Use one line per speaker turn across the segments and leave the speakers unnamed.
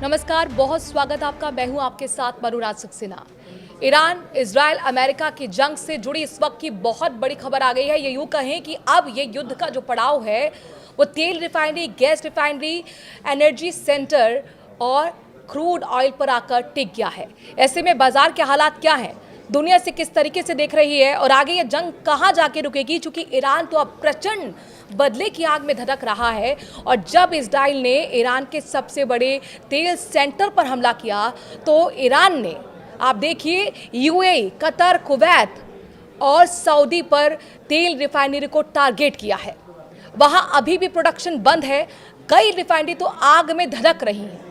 नमस्कार, बहुत स्वागत आपका। मैं हूं आपके साथ मरुराज सक्सेना। ईरान, इजराइल, अमेरिका की जंग से जुड़ी इस वक्त की बहुत बड़ी खबर आ गई है। ये यूं कहें कि अब ये युद्ध का जो पड़ाव है वो तेल refinery, gas refinery, energy centre और क्रूड ऑयल पर आकर टिक गया है। ऐसे में बाजार के हालात क्या हैं, दुनिया से किस तरीके से देख रही है और आगे ये जंग कहां जाके रुकेगी, क्योंकि ईरान तो अब प्रचंड बदले की आग में धधक रहा है। और जब इजराइल ने ईरान के सबसे बड़े तेल सेंटर पर हमला किया तो ईरान ने, आप देखिए, यूएई, कतर, कुवैत और सऊदी पर तेल रिफाइनरी को टारगेट किया है। वहां अभी भी प्रोडक्शन बंद है, कई रिफाइनरी तो आग में धधक रही हैं।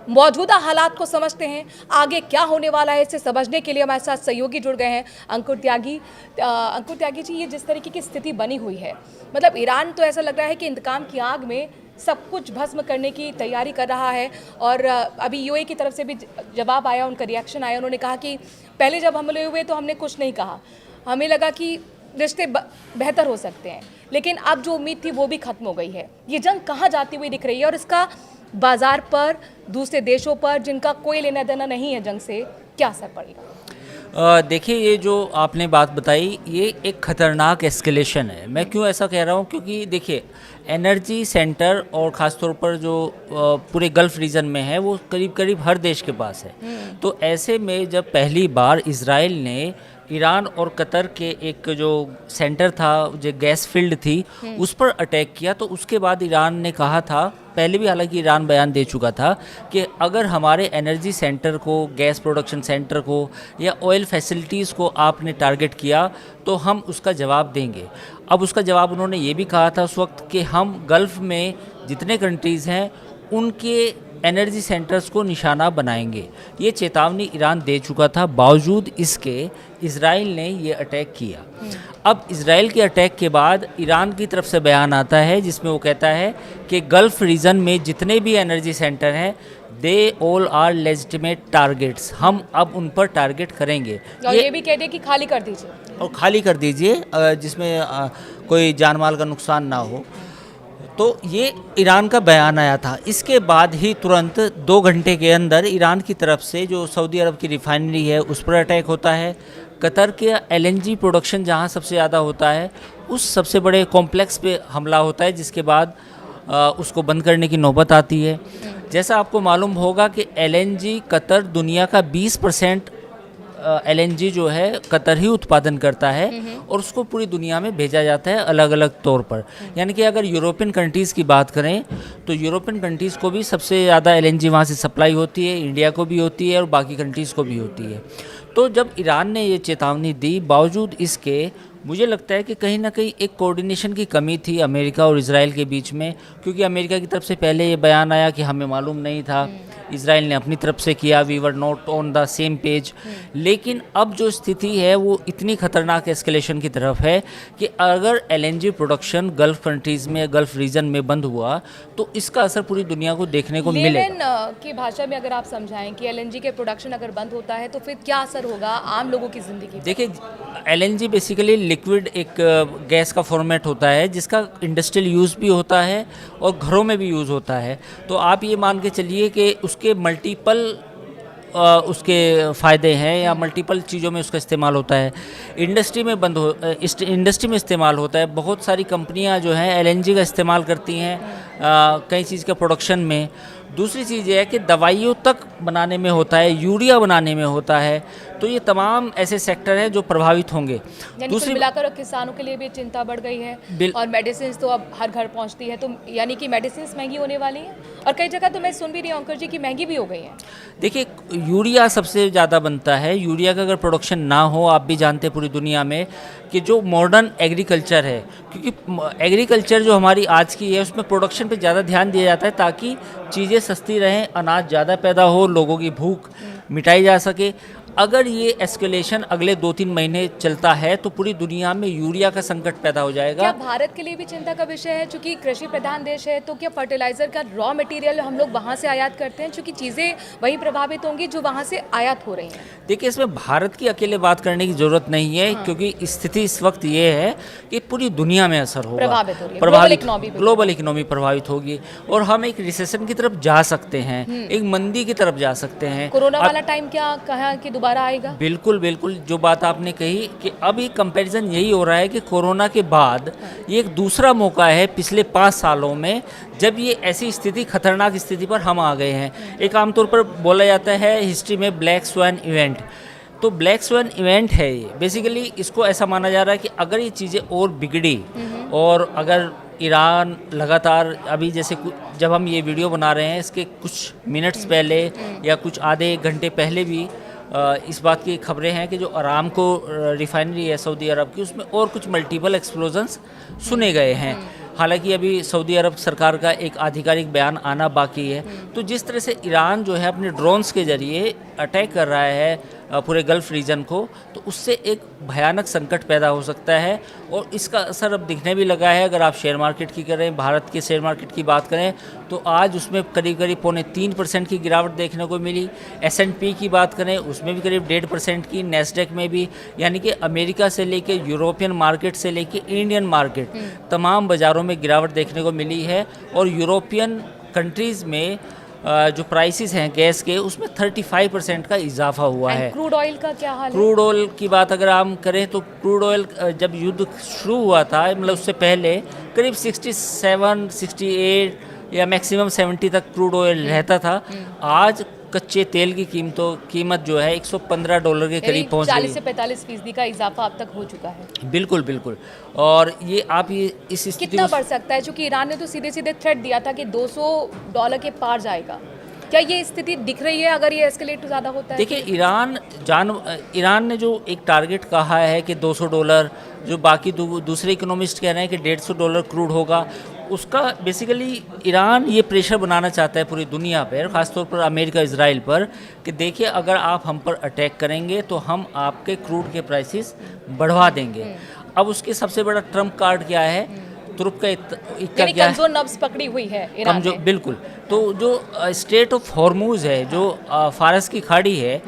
मौजूदा हालात को समझते हैं, आगे क्या होने वाला है इसे समझने के लिए हमारे साथ सहयोगी जुड़ गए हैं। अंकुर त्यागी जी, ये जिस तरीके की स्थिति बनी हुई है, मतलब ईरान तो ऐसा लग रहा है कि इंतकाम की आग में सब कुछ भस्म करने की तैयारी कर रहा है। और अभी यूएई की तरफ से भी जवाब आया, उनका रिएक्शन आया। उन्होंने कहा कि पहले जब हमले हुए तो हमने कुछ नहीं कहा, हमें लगा कि रिश्ते बेहतर हो सकते हैं, लेकिन अब जो उम्मीद थी वो भी खत्म हो गई है। ये जंग कहाँ जाती हुई दिख रही है और इसका बाजार पर, दूसरे देशों पर जिनका कोई लेना देना नहीं है जंग से, क्या असर पड़ेगा?
देखिए, ये जो आपने बात बताई ये एक ख़तरनाक एस्केलेशन है। मैं क्यों ऐसा कह रहा हूँ, क्योंकि देखिए, एनर्जी सेंटर और ख़ास तौर पर जो पूरे गल्फ़ रीजन में है वो करीब करीब हर देश के पास है। तो ऐसे में जब पहली बार इजराइल ने ईरान और कतर के एक जो सेंटर था, जो गैस फील्ड थी, उस पर अटैक किया, तो उसके बाद ईरान ने कहा था, पहले भी हालांकि ईरान बयान दे चुका था, कि अगर हमारे एनर्जी सेंटर को, गैस प्रोडक्शन सेंटर को या ऑयल फैसिलिटीज़ को आपने टारगेट किया तो हम उसका जवाब देंगे। अब उसका जवाब उन्होंने ये भी कहा था उस वक्त कि हम गल्फ़ में जितने कंट्रीज़ हैं उनके एनर्जी सेंटर्स को निशाना बनाएंगे। ये चेतावनी ईरान दे चुका था, बावजूद इसके इजराइल ने ये अटैक किया। अब इजराइल के अटैक के बाद ईरान की तरफ से बयान आता है जिसमें वो कहता है कि गल्फ़ रीजन में जितने भी एनर्जी सेंटर हैं, they all are legitimate targets, हम अब उन पर टारगेट करेंगे।
और ये भी कह दे कि खाली कर दीजिए,
और खाली कर दीजिए, जिसमें कोई जान माल का नुकसान ना हो। तो ये ईरान का बयान आया था। इसके बाद ही तुरंत 2 घंटे के अंदर ईरान की तरफ से जो सऊदी अरब की रिफाइनरी है उस पर अटैक होता है। कतर के एलएनजी प्रोडक्शन जहाँ सबसे ज़्यादा होता है उस सबसे बड़े कॉम्प्लेक्स पे हमला होता है, जिसके बाद उसको बंद करने की नौबत आती है। जैसा आपको मालूम होगा कि एलएनजी कतर दुनिया का 20% एलएनजी जो है कतर ही उत्पादन करता है और उसको पूरी दुनिया में भेजा जाता है अलग अलग तौर पर। यानी कि अगर यूरोपियन कंट्रीज़ की बात करें तो यूरोपियन कंट्रीज़ को भी सबसे ज़्यादा एलएनजी वहाँ से सप्लाई होती है, इंडिया को भी होती है और बाकी कंट्रीज़ को भी होती है। तो जब ईरान ने ये चेतावनी दी, बावजूद इसके मुझे लगता है कि कहीं ना कहीं एक कोऑर्डिनेशन की कमी थी अमेरिका और इजराइल के बीच में, क्योंकि अमेरिका की तरफ से पहले ये बयान आया कि हमें मालूम नहीं था, इजराइल ने अपनी तरफ से किया, we were not on the same page. लेकिन अब जो स्थिति है वो इतनी खतरनाक एस्केलेशन की तरफ है कि अगर एलएनजी प्रोडक्शन गल्फ़ कंट्रीज़ में, गल्फ़ रीजन में बंद हुआ तो इसका असर पूरी दुनिया को देखने को मिलेगा।
की भाषा में अगर आप समझाएं कि एलएनजी के प्रोडक्शन अगर बंद होता है तो फिर क्या असर होगा आम लोगों की ज़िंदगी?
देखिए, एलएनजी बेसिकली लिक्विड एक गैस का फॉर्मेट होता है जिसका इंडस्ट्रियल यूज़ भी होता है और घरों में भी यूज़ होता है। तो आप ये मान के चलिए कि उसके मल्टीपल उसके फ़ायदे हैं या मल्टीपल चीज़ों में उसका इस्तेमाल होता है। इंडस्ट्री में इंडस्ट्री में इस्तेमाल होता है। बहुत सारी कंपनियां जो हैं एलएनजी का इस्तेमाल करती हैं कई चीज़ के प्रोडक्शन में। दूसरी चीज़ ये है कि दवाइयों तक बनाने में होता है, यूरिया बनाने में होता है। तो ये तमाम ऐसे सेक्टर हैं जो प्रभावित होंगे।
दूसरी मिलाकर किसानों के लिए भी चिंता बढ़ गई है और मेडिसिन तो अब हर घर पहुंचती है, तो यानी कि मेडिसिन महंगी होने वाली हैं और कई जगह तो मैं सुन भी रही हूँ अंकुर जी की महंगी भी हो गई हैं।
देखिए, यूरिया सबसे ज़्यादा बनता है। यूरिया का अगर प्रोडक्शन ना हो, आप भी जानते हैं पूरी दुनिया में कि जो मॉडर्न एग्रीकल्चर है, क्योंकि एग्रीकल्चर जो हमारी आज की है उसमें प्रोडक्शन पे ज़्यादा ध्यान दिया जाता है ताकि चीज़ें सस्ती रहें, अनाज ज़्यादा पैदा हो, लोगों की भूख मिटाई जा सके। अगर ये एस्केलेशन अगले 2-3 महीने चलता है तो पूरी दुनिया में यूरिया का संकट पैदा हो जाएगा।
क्या भारत के लिए भी चिंता का विषय है, चूंकि कृषि प्रधान देश है, तो क्या फर्टिलाइजर का रॉ मटेरियल हम लोग वहां से आयात करते हैं, चूंकि चीजें वही प्रभावित होंगी जो वहां से आयात हो रही हैं?
देखिए, इसमें भारत की अकेले बात करने की जरूरत नहीं है, क्योंकि स्थिति इस वक्त ये है कि पूरी दुनिया में असर होगा,
प्रभावित हो रही है,
ग्लोबल इकोनॉमी प्रभावित होगी और हम एक रिसेशन की तरफ जा सकते हैं, एक मंदी की तरफ जा सकते हैं।
कोरोना वाला टाइम क्या कहा कि दोबारा आएगा?
बिल्कुल बिल्कुल, जो बात आपने कही कि अब एक कंपैरिजन यही हो रहा है कि कोरोना के बाद ये एक दूसरा मौका है पिछले 5 सालों में जब ये ऐसी स्थिति, खतरनाक स्थिति पर हम आ गए हैं। एक आमतौर पर बोला जाता है हिस्ट्री में ब्लैक स्वैन इवेंट, तो ब्लैक स्वैन इवेंट है ये। बेसिकली इसको ऐसा माना जा रहा है कि अगर ये चीज़ें और बिगड़ी और अगर ईरान लगातार अभी जैसे जब हम ये वीडियो बना रहे हैं इसके कुछ मिनट्स पहले या कुछ आधे एक घंटे पहले भी इस बात की खबरें हैं कि जो अरामको रिफाइनरी है सऊदी अरब की, उसमें और कुछ मल्टीपल एक्सप्लोजन्स सुने गए हैं। हालांकि अभी सऊदी अरब सरकार का एक आधिकारिक बयान आना बाकी है। तो जिस तरह से ईरान जो है अपने ड्रोन्स के जरिए अटैक कर रहा है पूरे गल्फ़ रीजन को, तो उससे एक भयानक संकट पैदा हो सकता है और इसका असर अब दिखने भी लगा है। अगर आप शेयर मार्केट की करें, भारत के शेयर मार्केट की बात करें, तो आज उसमें करीब करीब 3.25% की गिरावट देखने को मिली। S&P की बात करें उसमें भी करीब 1.5% की, नैस्डैक में भी, यानी कि अमेरिका से लेके यूरोपियन मार्केट से लेके इंडियन मार्केट तमाम बाज़ारों में गिरावट देखने को मिली है। और यूरोपियन कंट्रीज़ में जो प्राइसेस हैं गैस के, उसमें 35% का इजाफा हुआ है।
क्रूड ऑयल का क्या हाल है?
क्रूड ऑयल की बात अगर हम करें तो क्रूड ऑयल जब युद्ध शुरू हुआ था, मतलब उससे पहले करीब 67, 68 या मैक्सिमम 70 तक क्रूड ऑयल रहता था। आज कच्चे तेल की कीमत जो है $115 के करीब पहुंच गई।
40 से 45% का इजाफा अब तक हो चुका है।
बिल्कुल बिल्कुल। और ये आप ये इस स्थिति
कितना बढ़ सकता है, क्योंकि ईरान ने तो सीधे सीधे थ्रेट दिया था कि $200 के पार जाएगा। क्या ये स्थिति दिख रही है अगर ये एस्केलेट ज़्यादा होता है?
देखिए, ईरान ने जो एक टारगेट कहा है कि $200, जो बाकी दूसरे इकोनॉमिस्ट कह रहे हैं कि $150 क्रूड होगा, उसका बेसिकली ईरान ये प्रेशर बनाना चाहता है पूरी दुनिया पर, ख़ासतौर पर अमेरिका इजराइल पर, कि देखिए अगर आप हम पर अटैक करेंगे तो हम आपके क्रूड के प्राइसेस बढ़वा देंगे। अब उसके सबसे बड़ा ट्रम्प कार्ड क्या है? तुर्क का इक्का क्या है?
कमजोर नब्ज पकड़ी हुई है ईरान ने।
बिल्कुल। तो जो स्ट्रेट ऑफ हॉर्मूज है, जो फारस की खाड़ी है,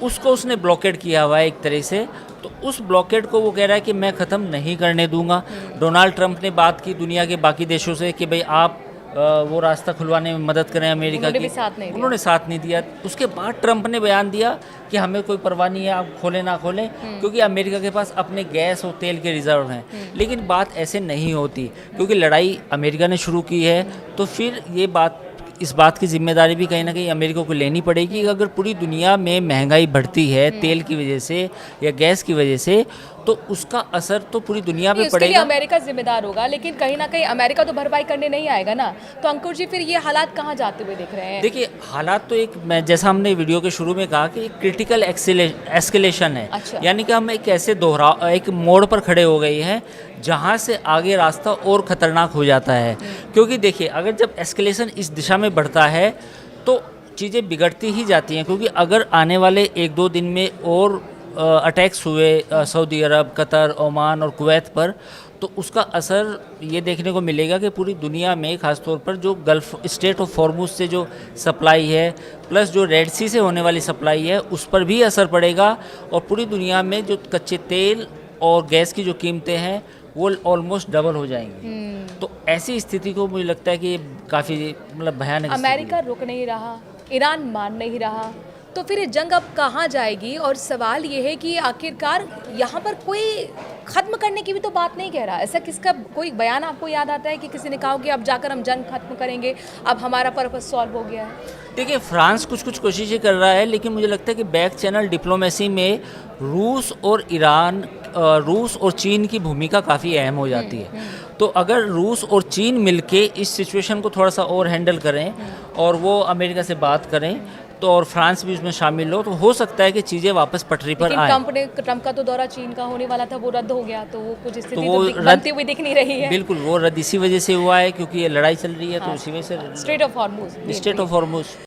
उसको उसने ब्लॉकेड किया हुआ है एक तरह से। तो उस ब्लॉकेड को वो कह रहा है कि मैं ख़त्म नहीं करने दूंगा। डोनाल्ड ट्रंप ने बात की दुनिया के बाकी देशों से कि भाई आप वो रास्ता खुलवाने में मदद करें अमेरिका की, उन्होंने साथ नहीं दिया। उसके बाद ट्रंप ने बयान दिया कि हमें कोई परवाह नहीं है, आप खोलें ना खोलें, क्योंकि अमेरिका के पास अपने गैस और तेल के रिजर्व हैं। लेकिन बात ऐसे नहीं होती, क्योंकि लड़ाई अमेरिका ने शुरू की है, तो फिर इस बात की जिम्मेदारी भी कहीं ना कहीं अमेरिका को लेनी पड़ेगी। अगर पूरी दुनिया में महंगाई बढ़ती है तेल की वजह से या गैस की वजह से, तो उसका असर तो पूरी दुनिया पे पड़ेगा।
अमेरिका जिम्मेदार होगा, लेकिन कहीं ना कहीं अमेरिका तो भरपाई करने नहीं आएगा ना। तो अंकुर जी, फिर ये हालात कहाँ जाते हुए दिख रहे हैं?
देखिए, हालात तो जैसा हमने वीडियो के शुरू में कहा कि क्रिटिकल एस्केलेशन है।
अच्छा।
यानी कि हम एक मोड़ पर खड़े हो गए हैं जहाँ से आगे रास्ता और ख़तरनाक हो जाता है। क्योंकि देखिए, अगर जब एस्केलेशन इस दिशा में बढ़ता है तो चीज़ें बिगड़ती ही जाती हैं। क्योंकि अगर आने वाले 1-2 दिन में और अटैक्स हुए सऊदी अरब, कतर, ओमान और कुवैत पर, तो उसका असर ये देखने को मिलेगा कि पूरी दुनिया में, ख़ासतौर पर जो गल्फ़ स्टेट ऑफ हॉर्मूज से जो सप्लाई है, प्लस जो रेड सी से होने वाली सप्लाई है, उस पर भी असर पड़ेगा। और पूरी दुनिया में जो कच्चे तेल और गैस की जो कीमतें हैं वो ऑलमोस्ट डबल हो जाएंगी। तो ऐसी स्थिति को मुझे लगता है कि काफ़ी मतलब भयानक।
अमेरिका रुक नहीं रहा, ईरान मान नहीं रहा, तो फिर ये जंग अब कहाँ जाएगी? और सवाल ये है कि आखिरकार यहाँ पर कोई ख़त्म करने की भी तो बात नहीं कह रहा। ऐसा किसका कोई बयान आपको याद आता है कि किसी ने कहा कि अब जाकर हम जंग खत्म करेंगे, अब हमारा पर्पस सॉल्व हो गया है?
देखिए, फ्रांस कुछ कोशिशें कर रहा है, लेकिन मुझे लगता है कि बैक चैनल डिप्लोमेसी में रूस और चीन की भूमिका काफ़ी अहम हो जाती है। तो अगर रूस और चीन मिलके इस सिचुएशन को थोड़ा सा और हैंडल करें और वो अमेरिका से बात करें, तो और फ्रांस भी उसमें शामिल हो, तो हो सकता है कि चीज़ें वापस पटरी पर आए।
ट्रंप का तो दौरा चीन का होने वाला था, वो रद्द हो गया, तो वो कुछ स्थिति तो बनती हुई दिख नहीं रही है।
बिल्कुल, वो रद्द इसी वजह से हुआ है क्योंकि ये लड़ाई चल रही है। तो उसी वजह से
स्ट्रेट ऑफ हॉर्मूज